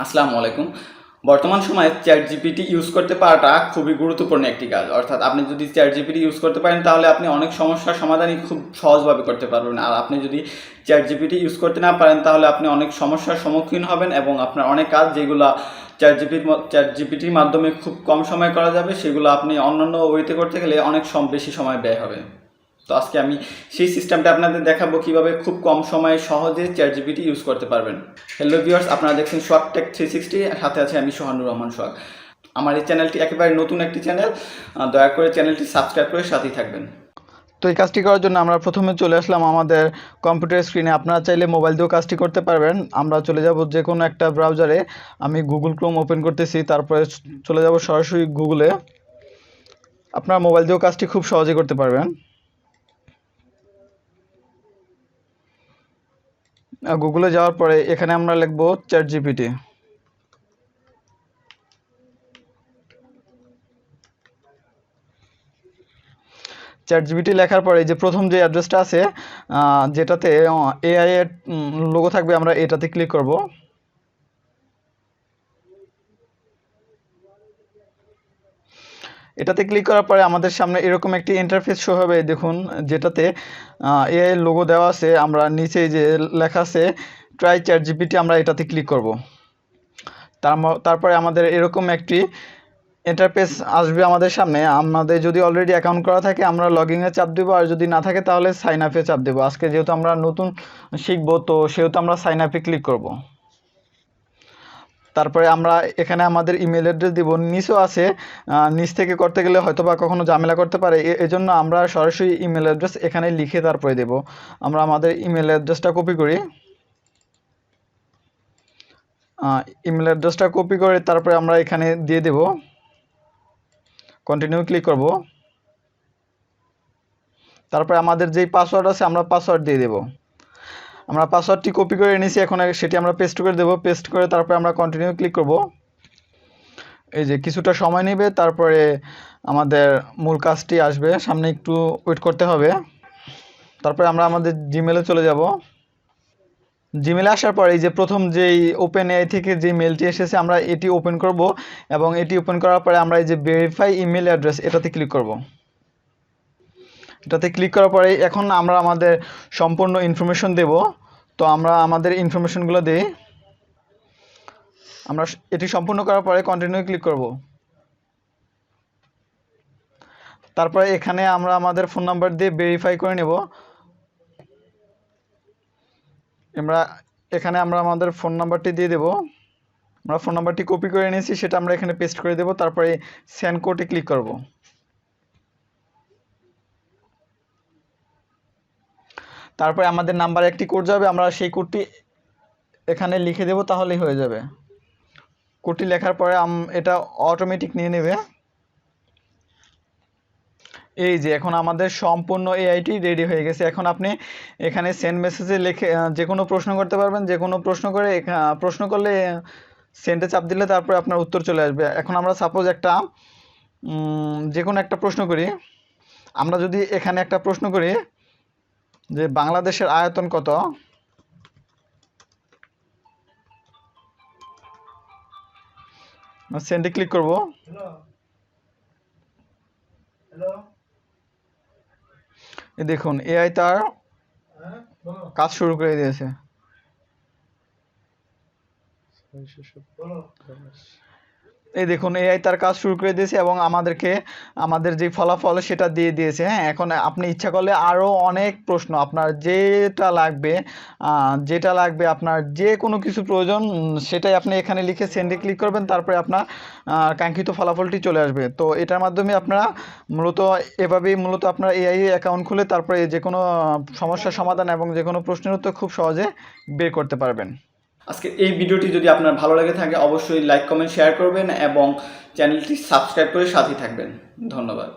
আসসালামু আলাইকুম। বর্তমান সময়ে ChatGPT ইউজ করতে পারাটা খুবই গুরুত্বপূর্ণ একটি কাজ। অর্থাৎ আপনি যদি ChatGPT ইউজ করতে পারেন তাহলে আপনি অনেক সমস্যার সমাধানই খুব সহজভাবে করতে পারবেন। আর আপনি যদি ChatGPT ইউজ করতে না পারেন তাহলে আপনি অনেক সমস্যার সম্মুখীন হবেন এবং আপনার অনেক কাজ যেগুলো ChatGPTর মাধ্যমে খুব কম সময়ে করা যাবে সেগুলো আপনি অন্যান্য ওয়েতে করতে গেলে অনেক বেশি সময় ব্যয় হবে। তো আজকে আমি সেই সিস্টেমটা আপনাদের দেখাবো কিভাবে খুব কম সময়ে সহজে ChatGPT ইউজ করতে পারবেন। হ্যালো ভিউয়ার্স, আপনারা দেখছেন সোহাগ টেক 360, সাথে আছে আমি সোহানুর রহমান সোহাগ। আমার এই চ্যানেলটি একেবারে নতুন একটি চ্যানেল, দয়া করে চ্যানেলটি সাবস্ক্রাইব করে সাথেই থাকবেন। তো এই কাজটি করার জন্য আমরা প্রথমে চলে আসলাম আমাদের কম্পিউটার স্ক্রিনে। আপনারা চাইলে মোবাইল দিয়েও কাজটি করতে পারবেন। আমরা চলে যাব যে কোনো একটা ব্রাউজারে। আমি গুগল ক্রোম ওপেন করতেছি, তারপরে চলে যাব সরাসরি গুগলে। আপনারা মোবাইল দিয়েও কাজটি খুব সহজে করতে পারবেন। গুগলে যাওয়ার পরে এখানে আমরা লিখব ChatGPT। ChatGPT লেখার পরে যে প্রথম যে অ্যাড্রেসটা আছে যেটাতে এআই এর লোগো থাকবে, আমরা এটাতে ক্লিক করব। এটাতে ক্লিক করার পরে আমাদের সামনে এরকম একটি ইন্টারফেস শো হবে, দেখুন, যেটাতে এআই এর লোগো দেওয়া আছে। আমরা নিচে যে লেখা আছে ট্রাই ChatGPT, আমরা এটাতে ক্লিক করব। তারপরে আমাদের এরকম একটি ইন্টারফেস আসবে আমাদের সামনে। আমাদের যদি অলরেডি অ্যাকাউন্ট করা থাকে আমরা লগইনে চাপ দেবো, আর যদি না থাকে তাহলে সাইন আপে চাপ দেবো। আজকে যেহেতু আমরা নতুন শিখবো, তো সেহেতু আমরা সাইন আপে ক্লিক করব। তারপরে আমরা এখানে আমাদের ইমেল অ্যাড্রেস দিব। নিচেও আছে, নিচ থেকে করতে গেলে হয়তো বা কখনো ঝামেলা করতে পারে, এজন্য আমরা সরাসরি ইমেল অ্যাড্রেস এখানে লিখে তারপরে দেব। আমরা আমাদের ইমেল অ্যাড্রেসটা কপি করি। ইমেল অ্যাড্রেসটা কপি করে তারপরে আমরা এখানে দিয়ে দেব। কন্টিনিউ ক্লিক করব। তারপরে আমাদের যেই পাসওয়ার্ড আছে আমরা পাসওয়ার্ড দিয়ে দেব। আমরা পাসওয়ার্ডটি কপি করে এনেছি, এখন সেটি আমরা পেস্ট করে দেব। পেস্ট করে তারপরে আমরা কন্টিনিউ ক্লিক করব। এই যে কিছুটা সময় নেবে, তারপরে আমাদের মূল কাজটি আসবে। সামনে একটু ওয়েট করতে হবে। তারপরে আমরা আমাদের জিমেলে চলে যাব। জিমেলে আসার পরে এই যে প্রথম যেই OpenAI থেকে যে মেলটি এসেছে আমরা এটি ওপেন করব, এবং এটি ওপেন করার পরে আমরা এই যে ভেরিফাই ইমেল অ্যাড্রেস এটাতে ক্লিক করব। এটাতে ক্লিক করার পরে এখন আমরা আমাদের সম্পূর্ণ ইনফরমেশন দেব। তো আমরা আমাদের ইনফরমেশনগুলো দিই। আমরা এটি সম্পূর্ণ করার পরে কন্টিনিউ ক্লিক করব। তারপরে এখানে আমরা আমাদের ফোন নাম্বার দিয়ে ভেরিফাই করে নেব। এখানে আমরা আমাদের ফোন নাম্বারটি দিয়ে দেব। আমরা ফোন নাম্বারটি কপি করে নিয়েছি, সেটা আমরা এখানে পেস্ট করে দেব। তারপরে সেন্ড কোডে ক্লিক করব। তারপরে আমাদের নাম্বারে একটি কোড যাবে, আমরা সেই কোডটি এখানে লিখে দেব, তাহলেই হয়ে যাবে। কোডটি লেখার পরে এটা অটোমেটিক নিয়ে নেবে। এই যে এখন আমাদের সম্পূর্ণ এআইটি রেডি হয়ে গেছে। এখন আপনি এখানে সেন্ড মেসেজে লিখে যে কোনো প্রশ্ন করতে পারবেন। যে কোনো প্রশ্ন করলে সেন্ডে চাপ দিলে তারপরে আপনার উত্তর চলে আসবে। এখন আমরা সাপোজ যে কোনো একটা প্রশ্ন করি। আমরা যদি এখানে একটা প্রশ্ন করি যে বাংলাদেশের আয়তন কত, সেন্ডে ক্লিক করব। দেখুন এআই তার কাজ শুরু করে দিয়েছে। এই দেখুন এআই তার কাজ শুরু করে দিয়েছে এবং আমাদের যে ফলাফল সেটা দিয়ে দিয়েছে। হ্যাঁ, এখন আপনি ইচ্ছা করলে আরও অনেক প্রশ্ন আপনার যেটা লাগবে আপনার যে কোনো কিছু প্রয়োজন সেটাই আপনি এখানে লিখে সেন্ডে ক্লিক করবেন। তারপরে আপনার কাঙ্ক্ষিত ফলাফলটি চলে আসবে। তো এটার মাধ্যমে আপনারা এভাবেই আপনারা এআই অ্যাকাউন্ট খুলে তারপরে যে কোনো সমস্যার সমাধান এবং যে কোনো প্রশ্নের উত্তর খুব সহজে বের করতে পারবেন। আজকে এই ভিডিওটি যদি আপনার ভালো লেগে থাকে অবশ্যই লাইক, কমেন্ট, শেয়ার করবেন এবং চ্যানেলটি সাবস্ক্রাইব করে সাথেই থাকবেন। ধন্যবাদ।